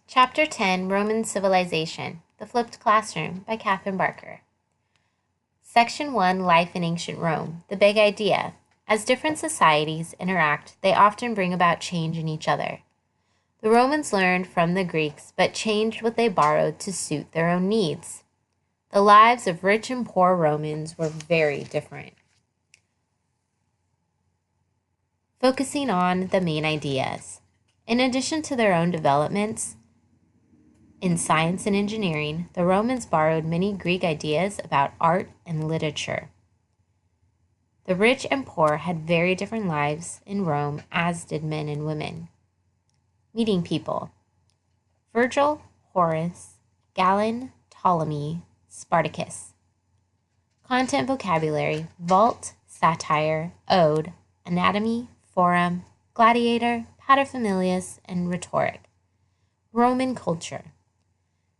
Chapter 10 Roman Civilization The Flipped Classroom by Catherine Barker. Section 1 Life in Ancient Rome The Big Idea. As different societies interact, they often bring about change in each other. The Romans learned from the Greeks, but changed what they borrowed to suit their own needs. The lives of rich and poor Romans were very different. Focusing on the main ideas. In addition to their own developments in science and engineering, the Romans borrowed many Greek ideas about art and literature. The rich and poor had very different lives in Rome, as did men and women. Meeting people. Virgil, Horace, Galen, Ptolemy, Spartacus. Content vocabulary: vault, satire, ode, anatomy, forum, gladiator, paterfamilias, and rhetoric. Roman culture.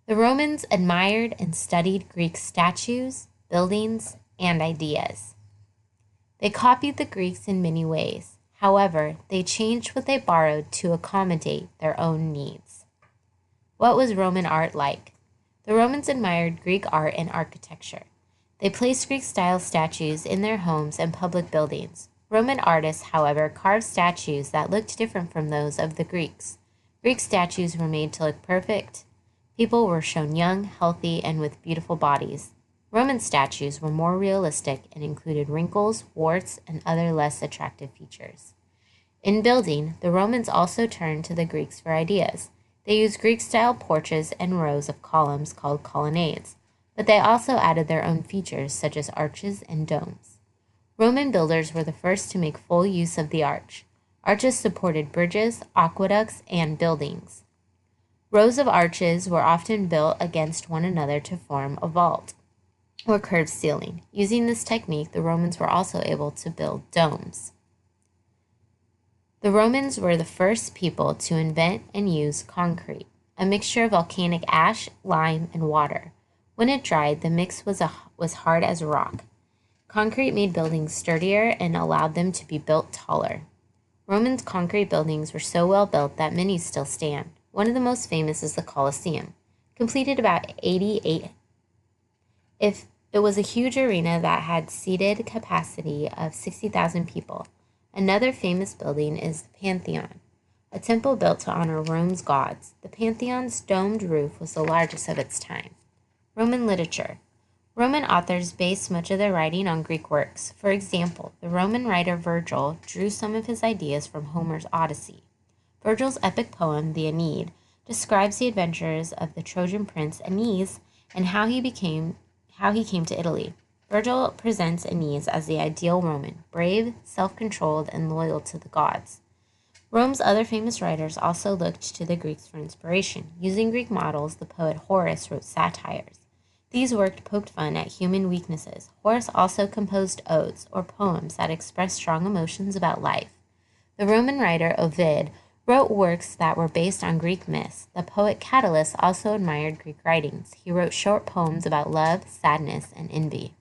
The Romans admired and studied Greek statues, buildings, and ideas. They copied the Greeks in many ways. However, they changed what they borrowed to accommodate their own needs. What was Roman art like? The Romans admired Greek art and architecture. They placed Greek-style statues in their homes and public buildings. Roman artists, however, carved statues that looked different from those of the Greeks. Greek statues were made to look perfect. People were shown young, healthy, and with beautiful bodies. Roman statues were more realistic and included wrinkles, warts, and other less attractive features. In building, the Romans also turned to the Greeks for ideas. They used Greek-style porches and rows of columns called colonnades, but they also added their own features such as arches and domes. Roman builders were the first to make full use of the arch. Arches supported bridges, aqueducts, and buildings. Rows of arches were often built against one another to form a vault or curved ceiling. Using this technique, the Romans were also able to build domes. The Romans were the first people to invent and use concrete, a mixture of volcanic ash, lime, and water. When it dried, the mix was hard as rock. Concrete made buildings sturdier and allowed them to be built taller. Romans' concrete buildings were so well built that many still stand. One of the most famous is the Colosseum, completed about 88. It was a huge arena that had seated capacity of 60,000 people. Another famous building is the Pantheon, a temple built to honor Rome's gods. The Pantheon's domed roof was the largest of its time. Roman literature. Roman authors based much of their writing on Greek works. For example, the Roman writer Virgil drew some of his ideas from Homer's Odyssey. Virgil's epic poem, the Aeneid, describes the adventures of the Trojan prince Aeneas and how he came to Italy. Virgil presents Aeneas as the ideal Roman, brave, self-controlled, and loyal to the gods. Rome's other famous writers also looked to the Greeks for inspiration. Using Greek models, the poet Horace wrote satires. These works poked fun at human weaknesses. Horace also composed odes, or poems that expressed strong emotions about life. The Roman writer Ovid wrote works that were based on Greek myths. The poet Catullus also admired Greek writings. He wrote short poems about love, sadness, and envy.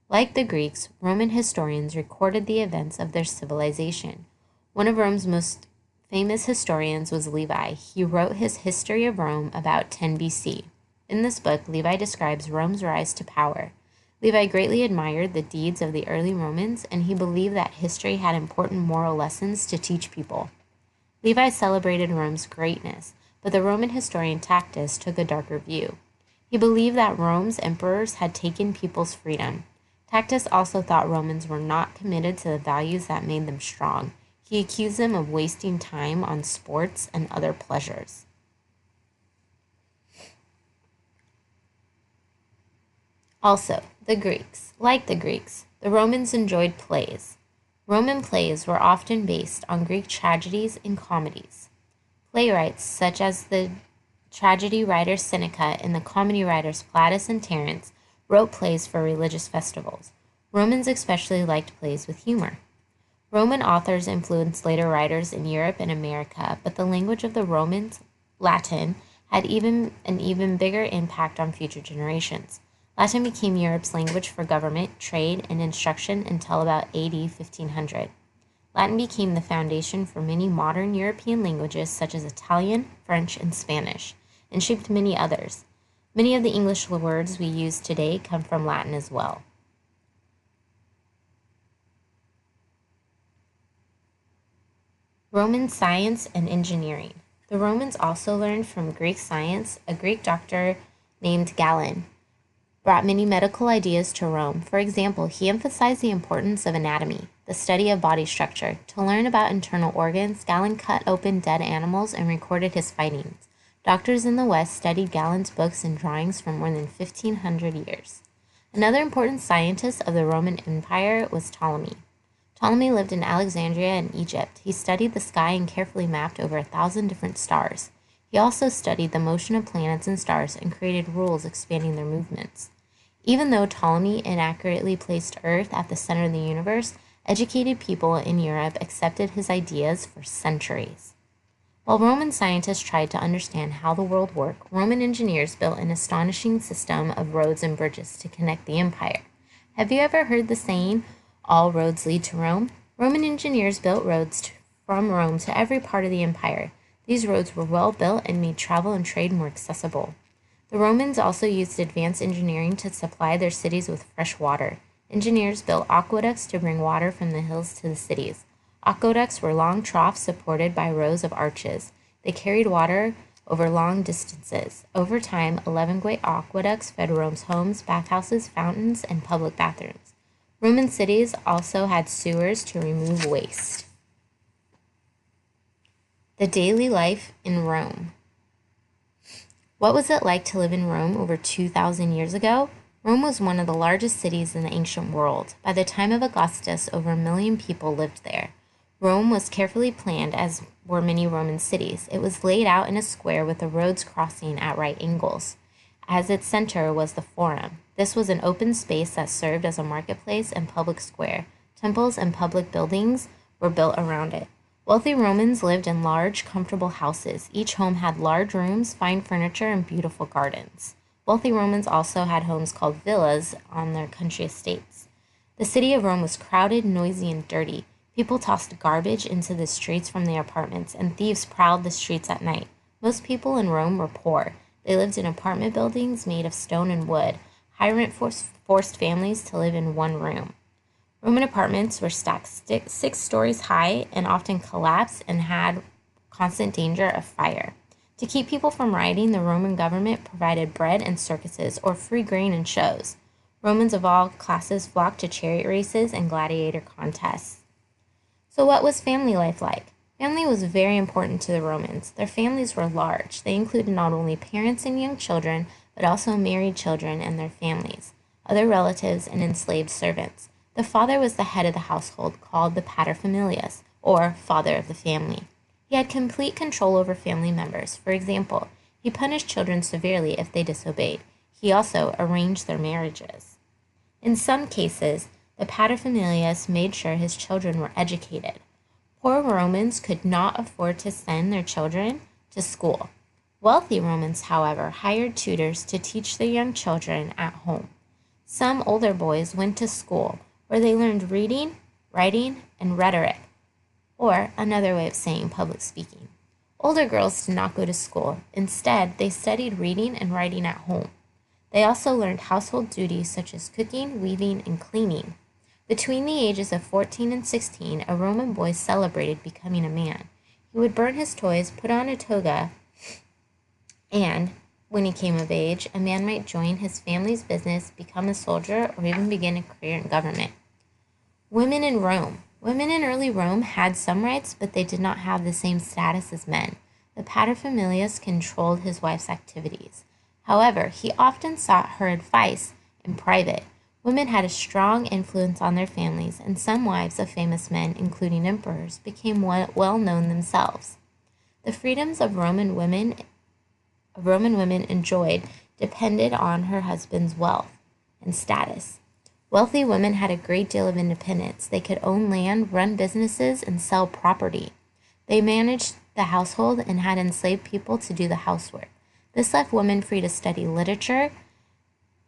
Like the Greeks, Roman historians recorded the events of their civilization. One of Rome's most famous historians was Livy. He wrote his History of Rome about 10 BC. In this book, Livy describes Rome's rise to power. Livy greatly admired the deeds of the early Romans, and he believed that history had important moral lessons to teach people. Livy celebrated Rome's greatness, but the Roman historian Tacitus took a darker view. He believed that Rome's emperors had taken people's freedom. Tacitus also thought Romans were not committed to the values that made them strong. He accused them of wasting time on sports and other pleasures. Also, the Greeks. Like the Greeks, the Romans enjoyed plays. Roman plays were often based on Greek tragedies and comedies. Playwrights such as the tragedy writer Seneca and the comedy writers Plautus and Terence wrote plays for religious festivals. Romans especially liked plays with humor. Roman authors influenced later writers in Europe and America, but the language of the Romans, Latin, had an even bigger impact on future generations. Latin became Europe's language for government, trade, and instruction until about AD 1500. Latin became the foundation for many modern European languages such as Italian, French, and Spanish, and shaped many others. Many of the English words we use today come from Latin as well. Roman science and engineering. The Romans also learned from Greek science. A Greek doctor named Galen brought many medical ideas to Rome. For example, he emphasized the importance of anatomy, the study of body structure. To learn about internal organs, Galen cut open dead animals and recorded his findings. Doctors in the West studied Galen's books and drawings for more than 1,500 years. Another important scientist of the Roman Empire was Ptolemy. Ptolemy lived in Alexandria in Egypt. He studied the sky and carefully mapped over 1,000 different stars. He also studied the motion of planets and stars and created rules expanding their movements. Even though Ptolemy inaccurately placed Earth at the center of the universe, educated people in Europe accepted his ideas for centuries. While Roman scientists tried to understand how the world worked, Roman engineers built an astonishing system of roads and bridges to connect the empire. Have you ever heard the saying, "All roads lead to Rome"? Roman engineers built roads from Rome to every part of the empire. These roads were well built and made travel and trade more accessible. The Romans also used advanced engineering to supply their cities with fresh water. Engineers built aqueducts to bring water from the hills to the cities. Aqueducts were long troughs supported by rows of arches. They carried water over long distances. Over time, 11 great aqueducts fed Rome's homes, bathhouses, fountains, and public bathrooms. Roman cities also had sewers to remove waste. The daily life in Rome. What was it like to live in Rome over 2,000 years ago? Rome was one of the largest cities in the ancient world. By the time of Augustus, over 1 million people lived there. Rome was carefully planned, as were many Roman cities. It was laid out in a square with the roads crossing at right angles. As its center was the Forum. This was an open space that served as a marketplace and public square. Temples and public buildings were built around it. Wealthy Romans lived in large, comfortable houses. Each home had large rooms, fine furniture, and beautiful gardens. Wealthy Romans also had homes called villas on their country estates. The city of Rome was crowded, noisy, and dirty. People tossed garbage into the streets from their apartments, and thieves prowled the streets at night. Most people in Rome were poor. They lived in apartment buildings made of stone and wood. High rent forced families to live in one room. Roman apartments were stacked 6 stories high and often collapsed and had constant danger of fire. To keep people from rioting, the Roman government provided bread and circuses or free grain and shows. Romans of all classes flocked to chariot races and gladiator contests. So what was family life like? Family was very important to the Romans. Their families were large. They included not only parents and young children, but also married children and their families, other relatives, and enslaved servants. The father was the head of the household, called the paterfamilias, or father of the family. He had complete control over family members. For example, he punished children severely if they disobeyed. He also arranged their marriages. In some cases, the paterfamilias made sure his children were educated. Poor Romans could not afford to send their children to school. Wealthy Romans, however, hired tutors to teach their young children at home. Some older boys went to school, where they learned reading, writing, and rhetoric, or another way of saying public speaking. Older girls did not go to school. Instead, they studied reading and writing at home. They also learned household duties such as cooking, weaving, and cleaning. Between the ages of 14 and 16, a Roman boy celebrated becoming a man. He would burn his toys, put on a toga, and when he came of age, a man might join his family's business, become a soldier, or even begin a career in government. Women in Rome. Women in early Rome had some rights, but they did not have the same status as men. The paterfamilias controlled his wife's activities. However, he often sought her advice in private. Women had a strong influence on their families, and some wives of famous men, including emperors, became well known themselves. The freedoms of Roman women enjoyed depended on her husband's wealth and status. Wealthy women had a great deal of independence. They could own land, run businesses, and sell property. They managed the household and had enslaved people to do the housework. This left women free to study literature,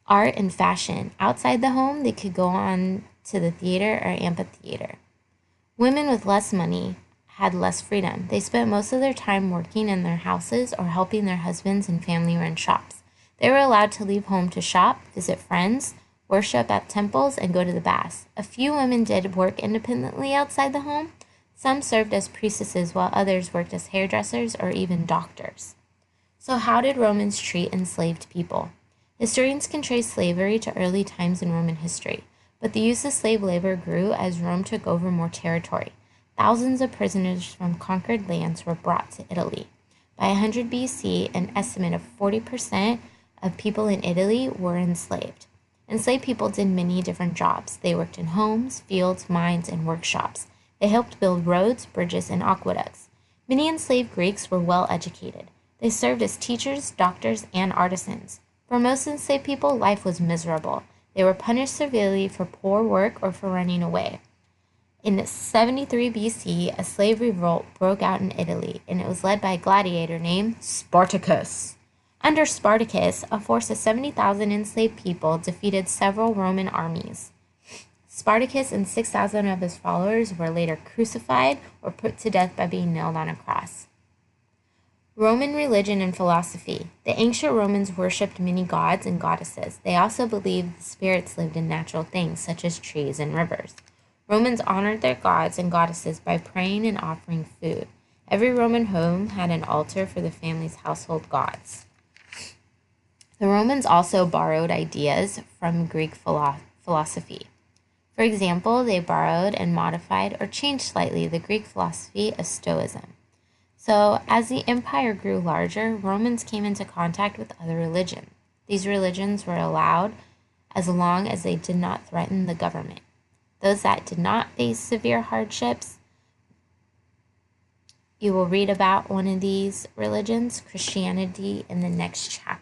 art, and fashion. Outside the home, they could go on to the theater or amphitheater. Women with less money had less freedom. They spent most of their time working in their houses or helping their husbands in family-run shops. They were allowed to leave home to shop, visit friends, worship at temples, and go to the baths. A few women did work independently outside the home. Some served as priestesses while others worked as hairdressers or even doctors. So how did Romans treat enslaved people? Historians can trace slavery to early times in Roman history, but the use of slave labor grew as Rome took over more territory. Thousands of prisoners from conquered lands were brought to Italy. By 100 BC, an estimate of 40% of people in Italy were enslaved. Enslaved people did many different jobs. They worked in homes, fields, mines, and workshops. They helped build roads, bridges, and aqueducts. Many enslaved Greeks were well educated. They served as teachers, doctors, and artisans. For most enslaved people, life was miserable. They were punished severely for poor work or for running away. In 73 BC, a slave revolt broke out in Italy, and it was led by a gladiator named Spartacus. Under Spartacus, a force of 70,000 enslaved people defeated several Roman armies. Spartacus and 6,000 of his followers were later crucified or put to death by being nailed on a cross. Roman religion and philosophy. The ancient Romans worshipped many gods and goddesses. They also believed the spirits lived in natural things, such as trees and rivers. Romans honored their gods and goddesses by praying and offering food. Every Roman home had an altar for the family's household gods. The Romans also borrowed ideas from Greek philosophy. For example, they borrowed and modified or changed slightly the Greek philosophy of Stoicism. So, as the empire grew larger, Romans came into contact with other religions. These religions were allowed as long as they did not threaten the government. Those that did not face severe hardships, you will read about one of these religions, Christianity, in the next chapter.